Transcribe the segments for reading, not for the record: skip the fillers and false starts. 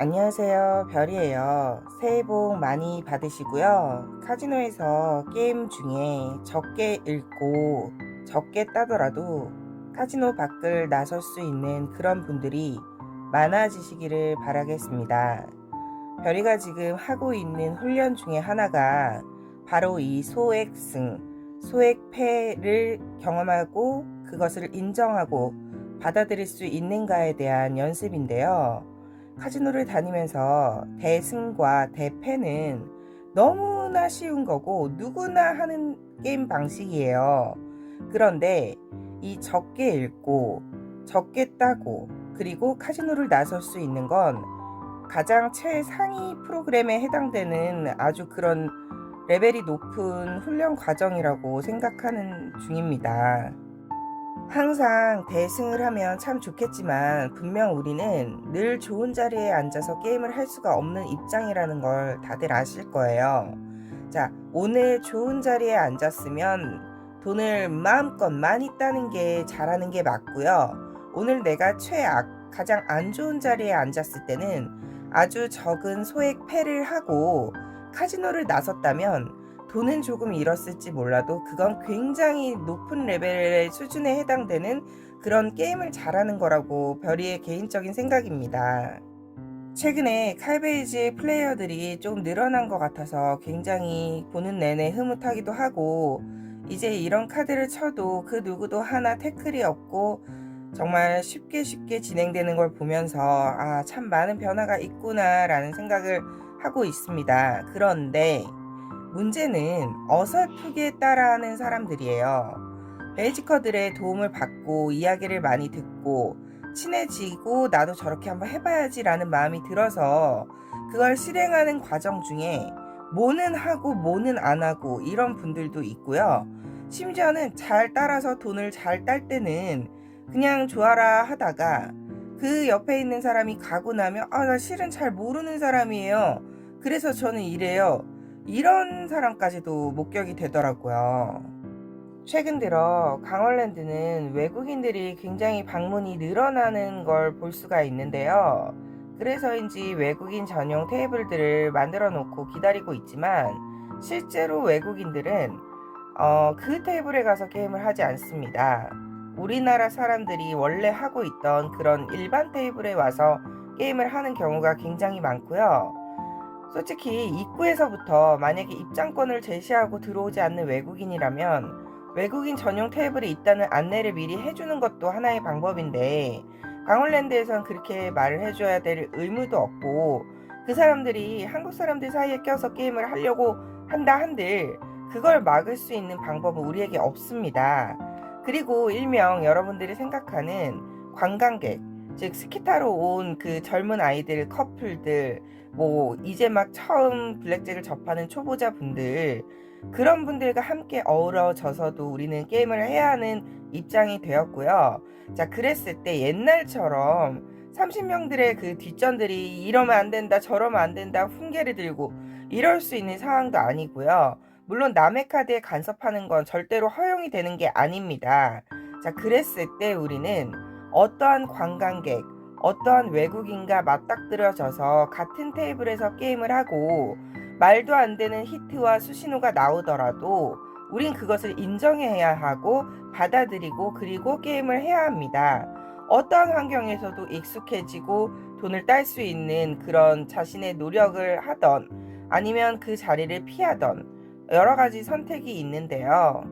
안녕하세요, 별이에요. 새해 복 많이 받으시고요. 카지노에서 게임 중에 적게 읽고 적게 따더라도 카지노 밖을 나설 수 있는 그런 분들이 많아지시기를 바라겠습니다. 별이가 지금 하고 있는 훈련 중에 하나가 바로 이 소액승, 소액패를 경험하고 그것을 인정하고 받아들일 수 있는가에 대한 연습인데요. 카지노를 다니면서 대승과 대패는 너무나 쉬운 거고 누구나 하는 게임 방식이에요. 그런데 이 적게 읽고 적게 따고 그리고 카지노를 나설 수 있는 건 가장 최상위 프로그램에 해당되는 아주 그런 레벨이 높은 훈련 과정이라고 생각하는 중입니다. 항상 대승을 하면 참 좋겠지만 분명 우리는 늘 좋은 자리에 앉아서 게임을 할 수가 없는 입장이라는 걸 다들 아실 거예요. 자, 오늘 좋은 자리에 앉았으면 돈을 마음껏 많이 따는 게 잘하는 게 맞고요. 오늘 내가 최악, 가장 안 좋은 자리에 앉았을 때는 아주 적은 소액 패를 하고 카지노를 나섰다면 돈은 조금 잃었을지 몰라도 그건 굉장히 높은 레벨의 수준에 해당되는 그런 게임을 잘하는 거라고 별이의 개인적인 생각입니다. 최근에 칼베이지 플레이어들이 좀 늘어난 것 같아서 굉장히 보는 내내 흐뭇하기도 하고 이제 이런 카드를 쳐도 그 누구도 하나 태클이 없고 정말 쉽게 진행되는 걸 보면서 참 많은 변화가 있구나 라는 생각을 하고 있습니다. 그런데 문제는 어설프게 따라하는 사람들이에요. 베이지커들의 도움을 받고 이야기를 많이 듣고 친해지고 나도 저렇게 한번 해봐야지 라는 마음이 들어서 그걸 실행하는 과정 중에 뭐는 하고 뭐는 안 하고 이런 분들도 있고요. 심지어는 잘 따라서 돈을 잘 딸 때는 그냥 좋아라 하다가 그 옆에 있는 사람이 가고 나면 나 실은 잘 모르는 사람이에요. 그래서 저는 이래요. 이런 사람까지도 목격이 되더라고요. 최근 들어 강원랜드는 외국인들이 굉장히 방문이 늘어나는 걸 볼 수가 있는데요. 그래서인지 외국인 전용 테이블들을 만들어 놓고 기다리고 있지만 실제로 외국인들은 그 테이블에 가서 게임을 하지 않습니다. 우리나라 사람들이 원래 하고 있던 그런 일반 테이블에 와서 게임을 하는 경우가 굉장히 많고요. 솔직히 입구에서부터 만약에 입장권을 제시하고 들어오지 않는 외국인이라면 외국인 전용 테이블이 있다는 안내를 미리 해주는 것도 하나의 방법인데 강원랜드에선 그렇게 말을 해줘야 될 의무도 없고 그 사람들이 한국 사람들 사이에 껴서 게임을 하려고 한다 한들 그걸 막을 수 있는 방법은 우리에게 없습니다. 그리고 일명 여러분들이 생각하는 관광객, 즉 스키 타러 온 그 젊은 아이들, 커플들, 뭐 이제 막 처음 블랙잭을 접하는 초보자 분들 그런 분들과 함께 어우러져서도 우리는 게임을 해야 하는 입장이 되었고요. 자, 그랬을 때 옛날처럼 30명들의 그 뒷전들이 이러면 안 된다 저러면 안 된다 훈계를 들고 이럴 수 있는 상황도 아니고요. 물론 남의 카드에 간섭하는 건 절대로 허용이 되는 게 아닙니다. 자, 그랬을 때 우리는 어떠한 관광객 어떠한 외국인과 맞닥뜨려져서 같은 테이블에서 게임을 하고 말도 안 되는 히트와 수신호가 나오더라도 우린 그것을 인정해야 하고 받아들이고 그리고 게임을 해야 합니다. 어떠한 환경에서도 익숙해지고 돈을 딸 수 있는 그런 자신의 노력을 하던 아니면 그 자리를 피하던 여러 가지 선택이 있는데요.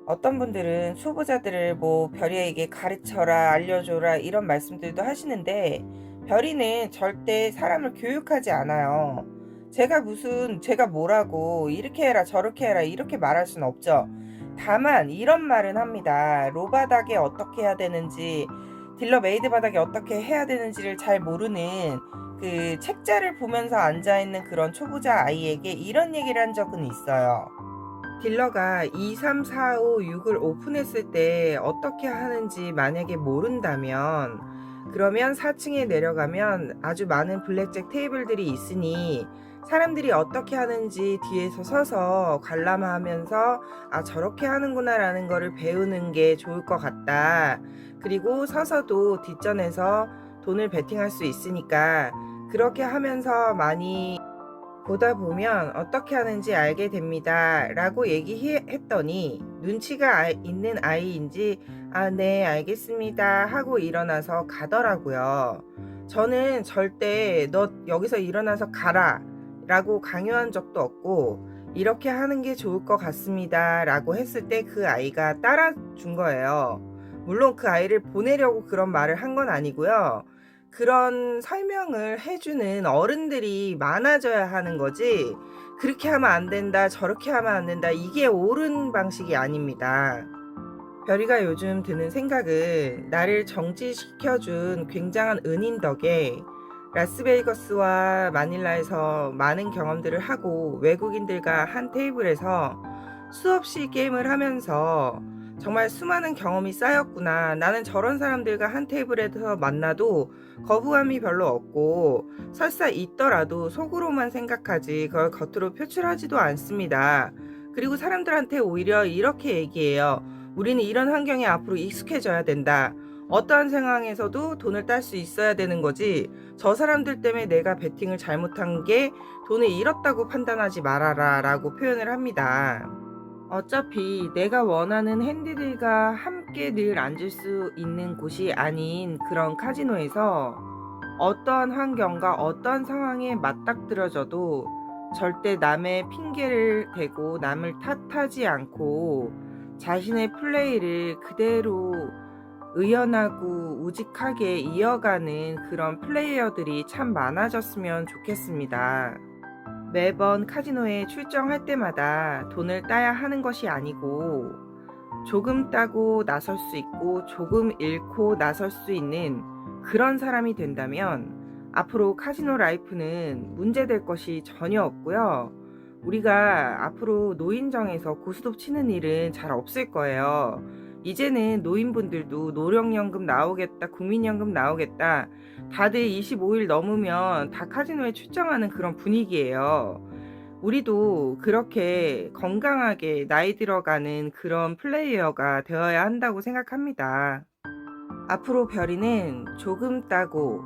어떤 분들은 초보자들을 뭐 별이에게 가르쳐라 알려줘라 이런 말씀들도 하시는데 별이는 절대 사람을 교육하지 않아요. 제가 뭐라고 이렇게 해라 저렇게 해라 이렇게 말할 수는 없죠. 다만 이런 말은 합니다. 로바닥에 어떻게 해야 되는지 딜러 메이드 바닥에 어떻게 해야 되는지를 잘 모르는 그 책자를 보면서 앉아있는 그런 초보자 아이에게 이런 얘기를 한 적은 있어요. 딜러가 2, 3, 4, 5, 6을 오픈했을 때 어떻게 하는지 만약에 모른다면 그러면 4층에 내려가면 아주 많은 블랙잭 테이블들이 있으니 사람들이 어떻게 하는지 뒤에서 서서 관람하면서 저렇게 하는구나 라는 거를 배우는 게 좋을 것 같다. 그리고 서서도 뒷전에서 돈을 베팅할 수 있으니까 그렇게 하면서 많이 보다 보면 어떻게 하는지 알게 됩니다 라고 얘기했더니 눈치가 있는 아이인지 네 알겠습니다 하고 일어나서 가더라고요. 저는 절대 너 여기서 일어나서 가라 라고 강요한 적도 없고 이렇게 하는 게 좋을 것 같습니다 라고 했을 때 그 아이가 따라준 거예요. 물론 그 아이를 보내려고 그런 말을 한 건 아니고요. 그런 설명을 해주는 어른들이 많아져야 하는 거지, 그렇게 하면 안 된다, 저렇게 하면 안 된다, 이게 옳은 방식이 아닙니다. 별이가 요즘 드는 생각은 나를 정지시켜준 굉장한 은인 덕에 라스베이거스와 마닐라에서 많은 경험들을 하고 외국인들과 한 테이블에서 수없이 게임을 하면서 정말 수많은 경험이 쌓였구나. 나는 저런 사람들과 한 테이블에서 만나도 거부감이 별로 없고 설사 있더라도 속으로만 생각하지 그걸 겉으로 표출하지도 않습니다. 그리고 사람들한테 오히려 이렇게 얘기해요. 우리는 이런 환경에 앞으로 익숙해져야 된다. 어떠한 상황에서도 돈을 딸 수 있어야 되는 거지. 저 사람들 때문에 내가 베팅을 잘못한 게 돈을 잃었다고 판단하지 말아라 라고 표현을 합니다. 어차피 내가 원하는 핸디들과 함께 늘 앉을 수 있는 곳이 아닌 그런 카지노에서 어떠한 환경과 어떠한 상황에 맞닥뜨려져도 절대 남의 핑계를 대고 남을 탓하지 않고 자신의 플레이를 그대로 의연하고 우직하게 이어가는 그런 플레이어들이 참 많아졌으면 좋겠습니다. 매번 카지노에 출정할 때마다 돈을 따야 하는 것이 아니고 조금 따고 나설 수 있고 조금 잃고 나설 수 있는 그런 사람이 된다면 앞으로 카지노 라이프는 문제될 것이 전혀 없고요. 우리가 앞으로 노인정에서 고스톱 치는 일은 잘 없을 거예요. 이제는 노인분들도 노령연금 나오겠다, 국민연금 나오겠다, 다들 25일 넘으면 다 카지노에 출정하는 그런 분위기예요. 우리도 그렇게 건강하게 나이 들어가는 그런 플레이어가 되어야 한다고 생각합니다. 앞으로 별이는 조금 따고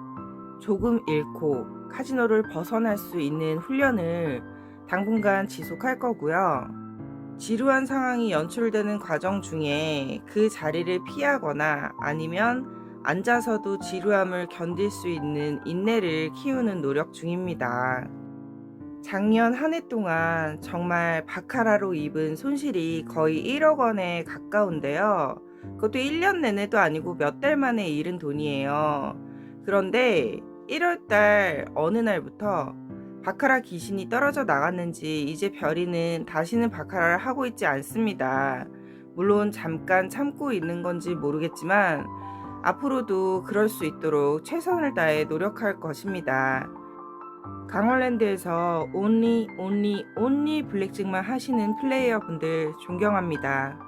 조금 잃고 카지노를 벗어날 수 있는 훈련을 당분간 지속할 거고요. 지루한 상황이 연출되는 과정 중에 그 자리를 피하거나 아니면 앉아서도 지루함을 견딜 수 있는 인내를 키우는 노력 중입니다. 작년 한 해 동안 정말 바카라로 입은 손실이 거의 1억 원에 가까운데요. 그것도 1년 내내도 아니고 몇 달 만에 잃은 돈이에요. 그런데 1월 달 어느 날부터 바카라 귀신이 떨어져 나갔는지 이제 별이는 다시는 바카라를 하고 있지 않습니다. 물론 잠깐 참고 있는 건지 모르겠지만 앞으로도 그럴 수 있도록 최선을 다해 노력할 것입니다. 강원랜드에서 온리 블랙잭만 하시는 플레이어 분들 존경합니다.